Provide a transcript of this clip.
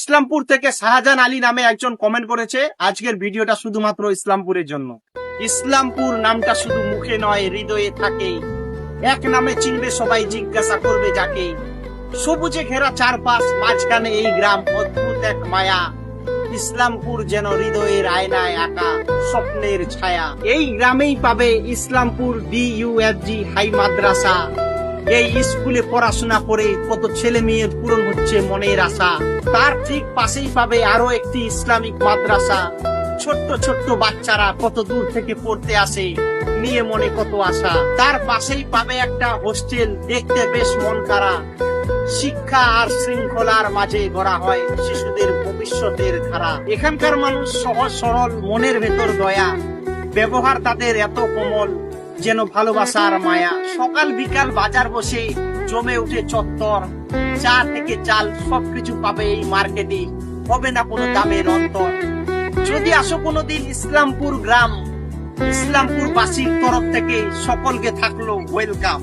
ইসলামপুর থেকে শাহজাহান আলী নামে একজন কমেন্ট করেছে, আজকের ভিডিওটা শুধুমাত্র ইসলামপুরের জন্য। ইসলামপুর নামটা শুধু মুখে নয়, হৃদয়ে থাকে। এক নামে চিনবে সবাই, জিজ্ঞাসা করবে যাকে। সবুজে ঘেরা চারপাশ, মাঝখানে এই গ্রাম, অদ্ভুত এক মায়া। ইসলামপুর যেন হৃদয়ের আয়নায় আঁকা স্বপ্নের ছায়া। এই গ্রামেই পাবে ইসলামপুর DUFG হাই মাদ্রাসা। এই স্কুলে পড়াশোনা করে কত ছেলে মেয়ের পূরণ হচ্ছে মনের আশা। তার ঠিক পাশেই পাবে আরো একটি ইসলামিক মাদ্রাসা। ছোট্ট ছোট্ট বাচ্চারা কত দূর থেকে পড়তে আসে, নিয়ে মনে কত আশা। তার পাশেই পাবে একটা হোস্টেল, দেখতে বেশ মন কাড়া। শিক্ষা আর শৃঙ্খলার মাঝে গড়া হয় শিশুদের ভবিষ্যতের ধারা। এখানকার মানুষ সহজ সরল, মনের ভেতর দয়া। ব্যবহার তাদের এত কোমল, যেন ভালোবাসা আর মায়া। সকাল বিকাল বাজার বসে জমে উঠে চত্বর। চা থেকে চাল সবকিছু পাবে এই মার্কেটে, হবে না কোনো দামের অন্তর। যদি আসো কোনোদিন ইসলামপুর গ্রাম, ইসলামপুর বাসীর তরফ থেকে সকলকে থাকলো ওয়েলকাম।